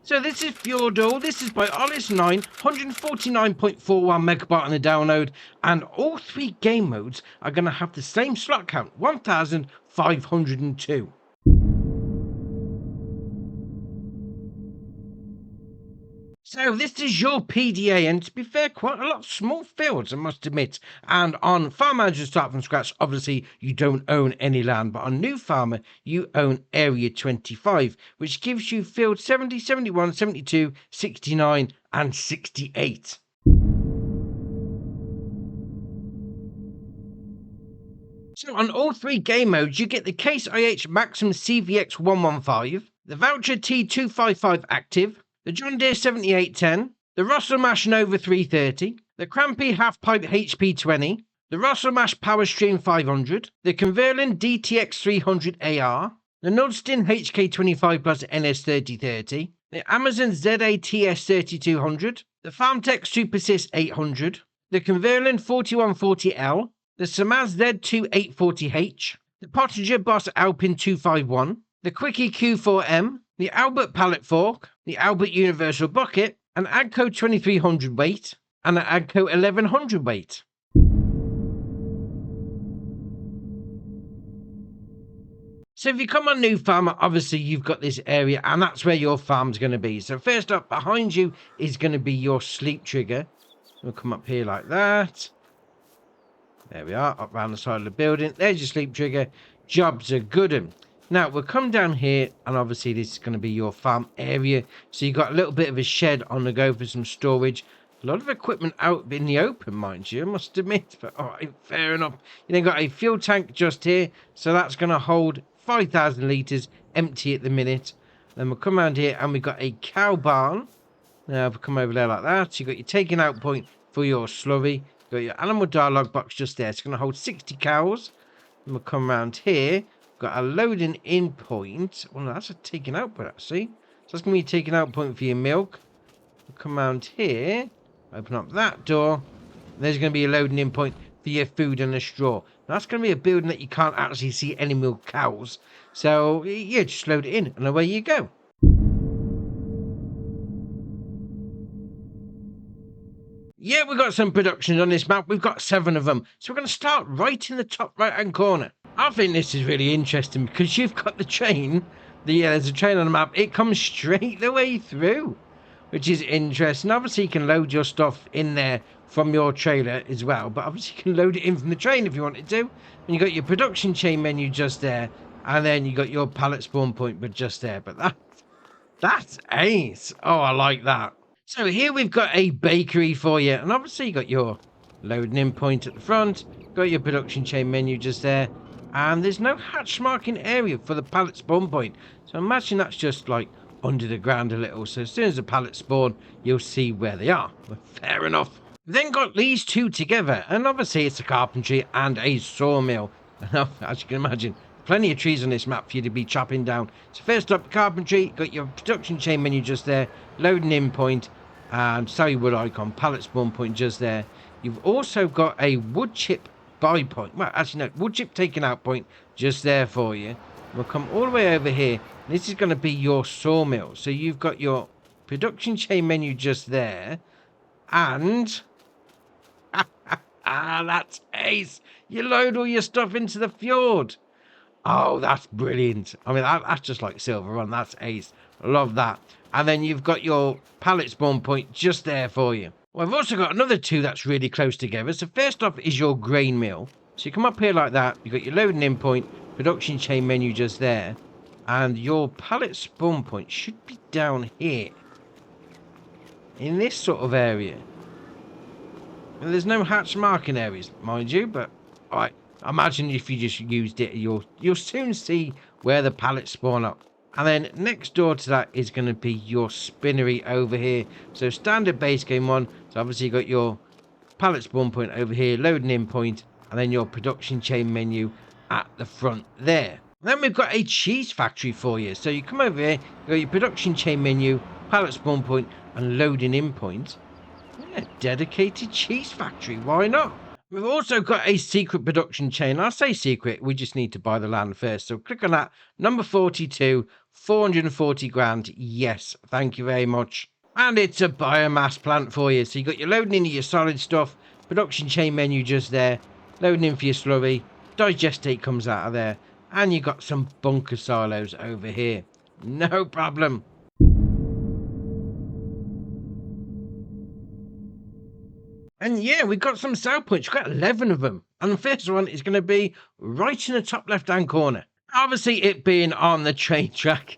So this is Fjorddal, this is by Olis 9, 149.41 megabyte on the download, and all three game modes are going to have the same slot count, 1,502. So this is your PDA, and to be fair, quite a lot of small fields, I must admit. And on Farm Manager Start From Scratch, obviously you don't own any land, but on New Farmer, you own Area 25, which gives you fields 70, 71, 72, 69, and 68. So on all three game modes, you get the Case IH Maxim CVX 115, the Voucher T255 Active, the John Deere 7810, the Russell Mash Nova 330, the Crampy Half Pipe HP 20, the Russell Mash Power Stream 500, the Converlin DTX 300 AR, the Nudston HK25 Plus NS 3030, the Amazon ZATS 3200, the Farmtech Supersys 800, the Converlin 4140L, the Samaz Z2 840H, the Pottinger Boss Alpin 251, the Quickie Q4M, the Albert Pallet Fork, the Albert Universal Bucket, an Agco 2300 weight, and an Agco 1100 weight. So if you come on New Farmer, obviously you've got this area, and that's where your farm's going to be. So first up, behind you is going to be your sleep trigger. We'll come up here like that. There we are, up around the side of the building. There's your sleep trigger. Jobs are good. Now, we'll come down here, and obviously this is going to be your farm area. So you've got a little bit of a shed on the go for some storage. A lot of equipment out in the open, mind you, I must admit. But, all right, fair enough. You then got a fuel tank just here. So that's going to hold 5,000 litres, empty at the minute. Then we'll come around here, and we've got a cow barn. Now, we'll come over there like that. So you've got your taking out point for your slurry. You've got your animal dialogue box just there. It's going to hold 60 cows. And we'll come around here. Got a loading in point. Well, that's a taking out point, actually. So that's going to be a taking out point for your milk. We'll come around here. Open up that door. There's going to be a loading in point for your food and the straw. Now, that's going to be a building that you can't actually see any milk cows. So, yeah, just load it in and away you go. Yeah, we've got some productions on this map. We've got 7 of them. So we're going to start right in the top right-hand corner. I think this is really interesting because you've got the train. There's a train on the map. It comes straight the way through, which is interesting. Obviously, you can load your stuff in there from your trailer as well. But obviously, you can load it in from the train if you wanted to. And you've got your production chain menu just there. And then you got your pallet spawn point but just there. But that's ace. Oh, I like that. So here we've got a bakery for you. And obviously, you got your loading in point at the front. Got your production chain menu just there. And there's no hatch marking area for the pallet spawn point. So imagine that's just like under the ground a little. So as soon as the pallets spawn, you'll see where they are. Well, fair enough. We've then got these two together. And obviously it's a carpentry and a sawmill. And as you can imagine, plenty of trees on this map for you to be chopping down. So first up, carpentry. Got your production chain menu just there. Loading in point. And sorry wood icon. Pallet spawn point just there. You've also got a wood chip buy point. Well, actually, no, wood chip taking out point just there for you. We'll come all the way over here. This is going to be your sawmill. So you've got your production chain menu just there. And that's ace. You load all your stuff into the fjord. Oh, that's brilliant. I mean, that's just like Silver Run. That's ace. I love that. And then you've got your pallet spawn point just there for you. Well, I've also got another 2 that's really close together. So first off is your grain mill. So you come up here like that. You've got your loading in point, production chain menu just there. And your pallet spawn point should be down here. In this sort of area. And there's no hatch marking areas, mind you. But I imagine if you just used it, you'll soon see where the pallets spawn up. And then next door to that is going to be your spinnery over here. So standard base game 1. So obviously you've got your pallet spawn point over here, loading in point, and then your production chain menu at the front there. Then we've got a cheese factory for you. So you come over here, you've got your production chain menu, pallet spawn point, and loading in point. Yeah, dedicated cheese factory, why not? We've also got a secret production chain. I say secret, we just need to buy the land first. So click on that, number 42, 440 grand. Yes, thank you very much. And it's a biomass plant for you. So you got your loading into your solid stuff, production chain menu just there, loading in for your slurry, digestate comes out of there, and you got some bunker silos over here. No problem. And yeah, we've got some sell points. We've got 11 of them. And the first one is going to be right in the top left-hand corner. Obviously, it being on the train track,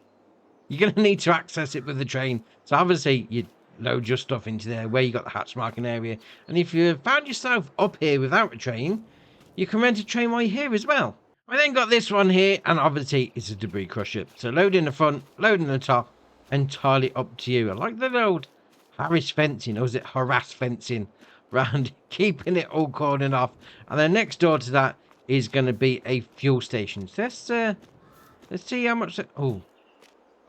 you're going to need to access it with the train. So obviously, you load your stuff into there where you got the hatch marking area. And if you found yourself up here without a train, you can rent a train while you're here as well. We then got this one here, and obviously, it's a debris crusher. So load in the front, load in the top, entirely up to you. I like the old Harris fencing, or is it harass fencing? Round, keeping it all cordoned off. And then next door to that is going to be a fuel station. So let's see how much. Oh,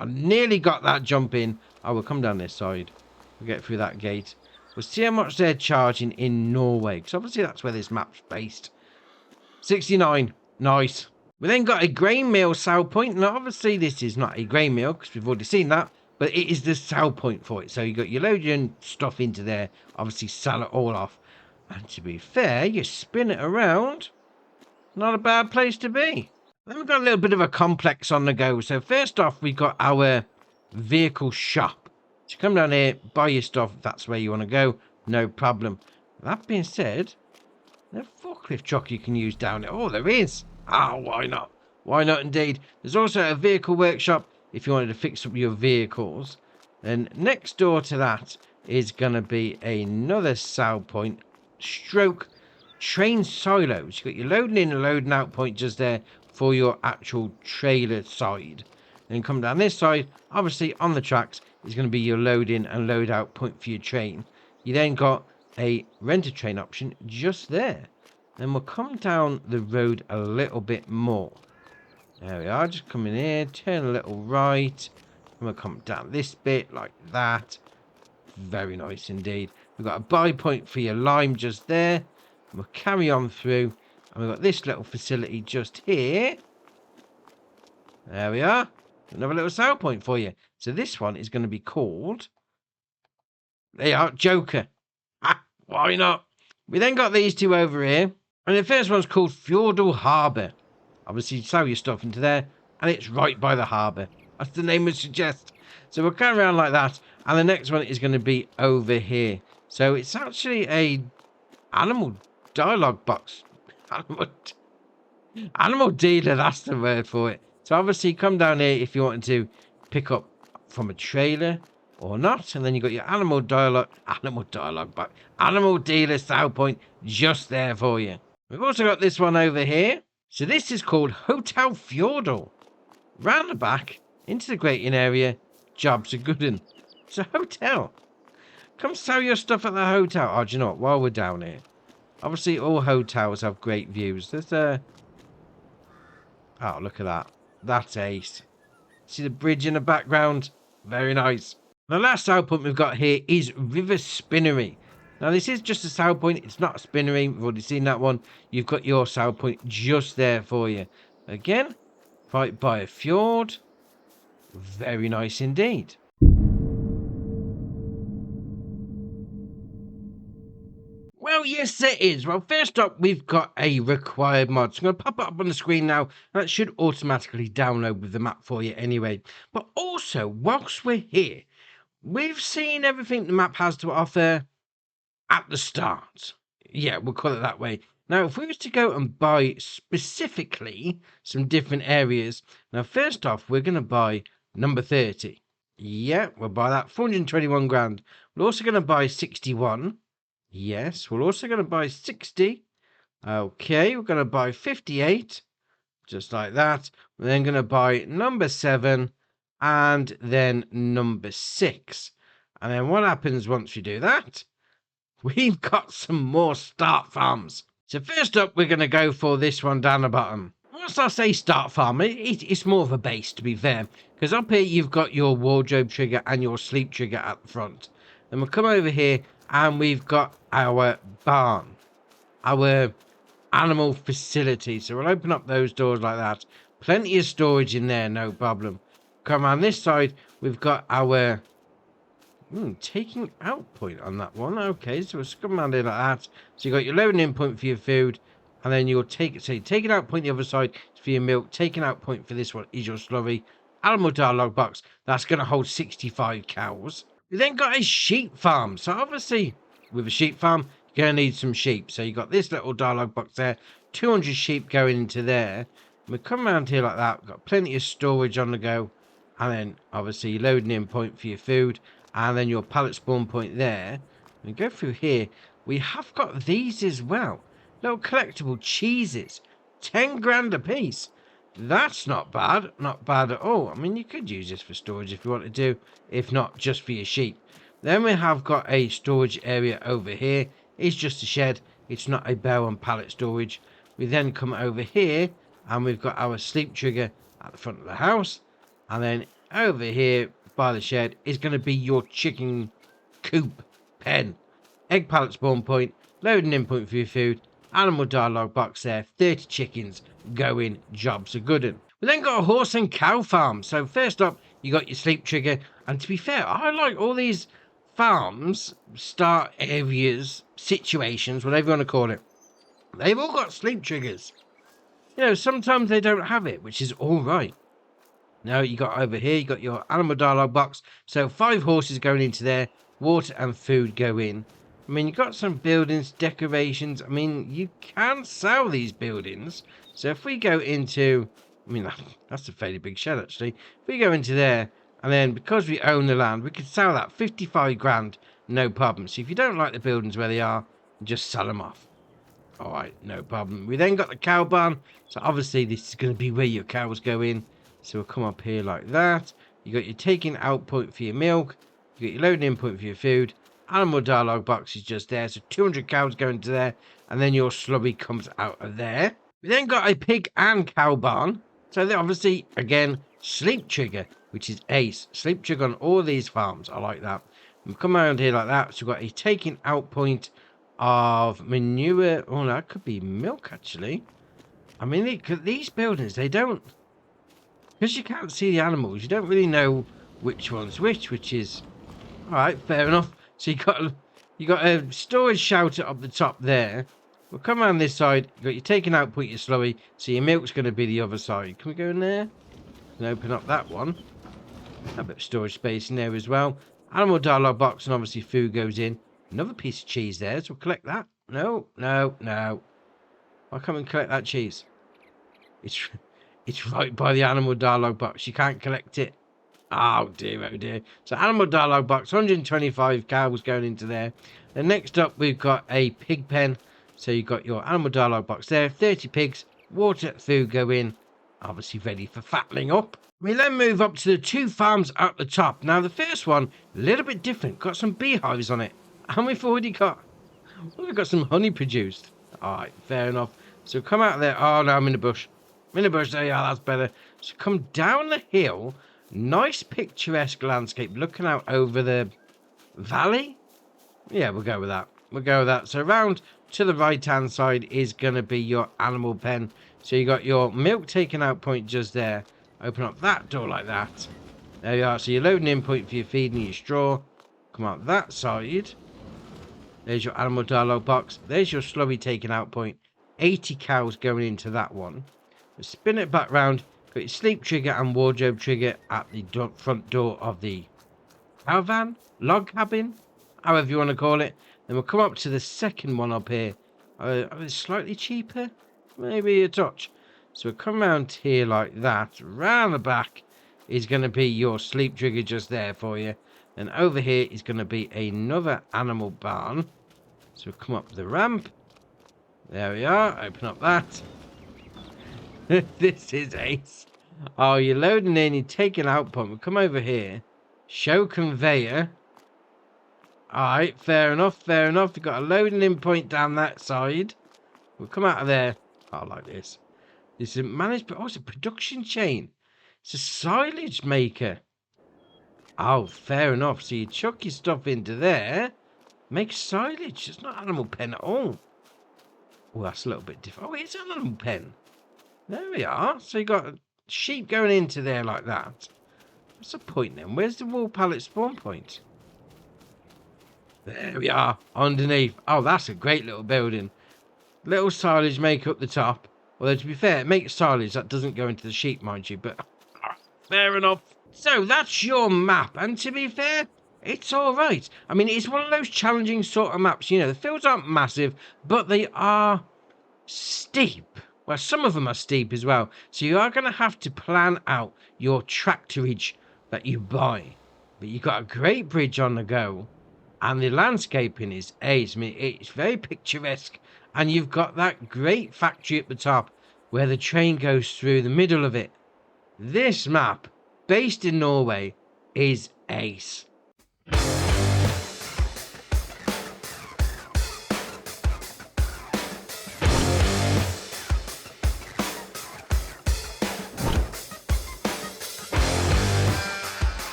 I nearly got that jump in. I will come down this side. We'll get through that gate. We'll see how much they're charging in Norway, because obviously that's where this map's based. 69. Nice. We then got a grain mill sell point. Now obviously this is not a grain mill because we've already seen that. But it is the sell point for it. So you got your loading stuff into there. Obviously sell it all off. And to be fair, you spin it around. Not a bad place to be. Then we've got a little bit of a complex on the go. So first off, we've got our vehicle shop. So come down here, buy your stuff. If that's where you want to go. No problem. That being said, there's a forklift truck you can use down there. Oh, there is. Ah, why not? Why not indeed? There's also a vehicle workshop. If you wanted to fix up your vehicles. Then next door to that is going to be another sell point stroke train silos. You've got your loading in and loading out point just there for your actual trailer side. Then come down this side, obviously on the tracks is going to be your load in and load out point for your train. You then got a rent a train option just there. Then we'll come down the road a little bit more. There we are, just come in here, turn a little right, and we'll come down this bit like that. Very nice indeed. We've got a buy point for your lime just there. And we'll carry on through, and we've got this little facility just here. There we are. Another little sale point for you. So this one is going to be called, they are Joker. Ah, why not? We then got these two over here, and the first one's called Fjorddal Harbour. Obviously, sell your stuff into there, and it's right by the harbour. As the name would suggest. So we'll carry around like that, and the next one is going to be over here. So it's actually a animal dialogue box. Animal dealer, that's the word for it. So obviously, come down here if you wanted to pick up from a trailer or not, and then you got your animal dealer sell point just there for you. We've also got this one over here. So this is called Hotel Fjorddal. Round the back, into the grating area, jobs are good in. It's a hotel. Come sell your stuff at the hotel. Oh, do you know what? While we're down here, obviously all hotels have great views. There's a... Oh, look at that. That's ace. See the bridge in the background? Very nice. The last sell point we've got here is River Spinnery. Now, this is just a sell point. It's not a spinnery. We've already seen that one. You've got your sell point just there for you. Again, right by a fjord. Very nice indeed. Well, yes, it is. Well, first up, we've got a required mod. So I'm going to pop it up on the screen now. That should automatically download with the map for you anyway. But also, whilst we're here, we've seen everything the map has to offer at the start. Yeah, we'll call it that way. Now, if we was to go and buy specifically some different areas. Now, first off, we're going to buy number 30. Yeah, we'll buy that. 421 grand. We're also going to buy 61. Yes, we're also going to buy 60. Okay, we're going to buy 58. Just like that. We're then going to buy number 7. And then number 6. And then what happens once we do that? We've got some more start farms. So first up, we're going to go for this one down the bottom. Whilst I say start farm, it's more of a base, to be fair. Because up here, you've got your wardrobe trigger and your sleep trigger at the front. Then we'll come over here, and we've got our barn. our animal facility. So we'll open up those doors like that. Plenty of storage in there, no problem. Come around this side, we've got our taking out point on that one. Okay, so we'll come around here like that. So you got your loading in point for your food, and then you'll take it. So taking out point the other side is for your milk. Taking out point for this one is your slurry. Animal dialogue box, that's going to hold 65 cows. We then got a sheep farm. So obviously, with a sheep farm, you're going to need some sheep. So you got this little dialogue box there, 200 sheep going into there. And we come around here like that. We've got plenty of storage on the go. And then obviously your loading in point for your food. And then your pallet spawn point there. We go through here. We have got these as well. Little collectible cheeses. 10 grand a piece. That's not bad. Not bad at all. I mean, you could use this for storage if you want to. If not, just for your sheep. Then we have got a storage area over here. It's just a shed. It's not a bale and pallet storage. We then come over here. And we've got our sleep trigger at the front of the house. And then over here by the shed is going to be your chicken coop pen. Egg pallet spawn point. Loading in point for your food. Animal dialogue box there. 30 chickens going. Jobs are good. We then got a horse and cow farm. So first up, you got your sleep trigger. And to be fair, I like all these farms, start areas, situations, whatever you want to call it. They've all got sleep triggers. You know, sometimes they don't have it, which is all right. Now you got over here, you got your animal dialogue box. So 5 horses going into there. Water and food go in. I mean, you've got some buildings, decorations. I mean, you can sell these buildings. So if we go into, I mean, that's a fairly big shed actually. If we go into there, and then because we own the land, we could sell that 55 grand, no problem. So if you don't like the buildings where they are, just sell them off. All right, no problem. We then got the cow barn. So obviously this is going to be where your cows go in. So we'll come up here like that. You got your taking out point for your milk. You got your loading in point for your food. Animal dialogue box is just there. So 200 cows go into there. And then your slurry comes out of there. We then got a pig and cow barn. So they obviously, again, sleep trigger, which is ace. Sleep trigger on all these farms. I like that. We come around here like that. So we've got a taking out point of manure. Oh, that could be milk, actually. I mean, these buildings, they don't, because you can't see the animals, you don't really know which one's which is, all right, fair enough. So you got a storage shelter up the top there. We'll come around this side. You got your taking out point, your slurry. So your milk's going to be the other side. Can we go in there? And open up that one. A bit of storage space in there as well. Animal dialogue box, and obviously food goes in. Another piece of cheese there, so we'll collect that. No. I'll come and collect that cheese. It's right by the animal dialogue box. You can't collect it. Oh dear. So animal dialogue box, 125 cows going into there. Then next up, we've got a pig pen. So you've got your animal dialogue box there. 30 pigs, water, food go in. Obviously ready for fattening up. We then move up to the 2 farms at the top. Now the first one, a little bit different. Got some beehives on it. And we've already got, we've got some honey produced. All right, fair enough. So come out there. Oh, no, I'm in the bush. I'm in the bush there. Yeah, that's better. So come down the hill. Nice picturesque landscape looking out over the valley. Yeah, we'll go with that. So around to the right-hand side is going to be your animal pen. So you got your milk taking out point just there. Open up that door like that. There you are. So you're loading in point for your feed and your straw. Come out that side. There's your animal dialogue box. There's your slurry taking out point. 80 cows going into that one. We'll spin it back round. Got your sleep trigger and wardrobe trigger at the front door of the caravan, log cabin, however you want to call it. Then we'll come up to the second one up here. It's slightly cheaper, maybe a touch. So we'll come around here like that. Round the back is going to be your sleep trigger just there for you. And over here is going to be another animal barn. So we'll come up the ramp. There we are. Open up that. This is ace. Oh, you're loading in. You're taking out point. We'll come over here. Show conveyor. Alright, fair enough. We've got a loading in point down that side. We'll come out of there. I like this. This is managed, but also production chain. It's a silage maker. Oh, fair enough. So you chuck your stuff into there. Make silage. It's not animal pen at all. Oh, that's a little bit different. Oh, it's an animal pen. There we are. So you got sheep going into there like that. What's the point then? Where's the wool pallet spawn point? There we are, underneath. Oh, that's a great little building. Little silage make up the top. Although, to be fair, it makes silage that doesn't go into the sheep, mind you. But fair enough. So that's your map. And to be fair, it's all right. I mean, it's one of those challenging sort of maps. You know, the fields aren't massive, but they are steep. Well, some of them are steep as well. So you are going to have to plan out your tractorage that you buy. But you've got a great bridge on the go. And the landscaping is ace. I mean, it's very picturesque. And you've got that great factory at the top where the train goes through the middle of it. This map, based in Norway, is ace.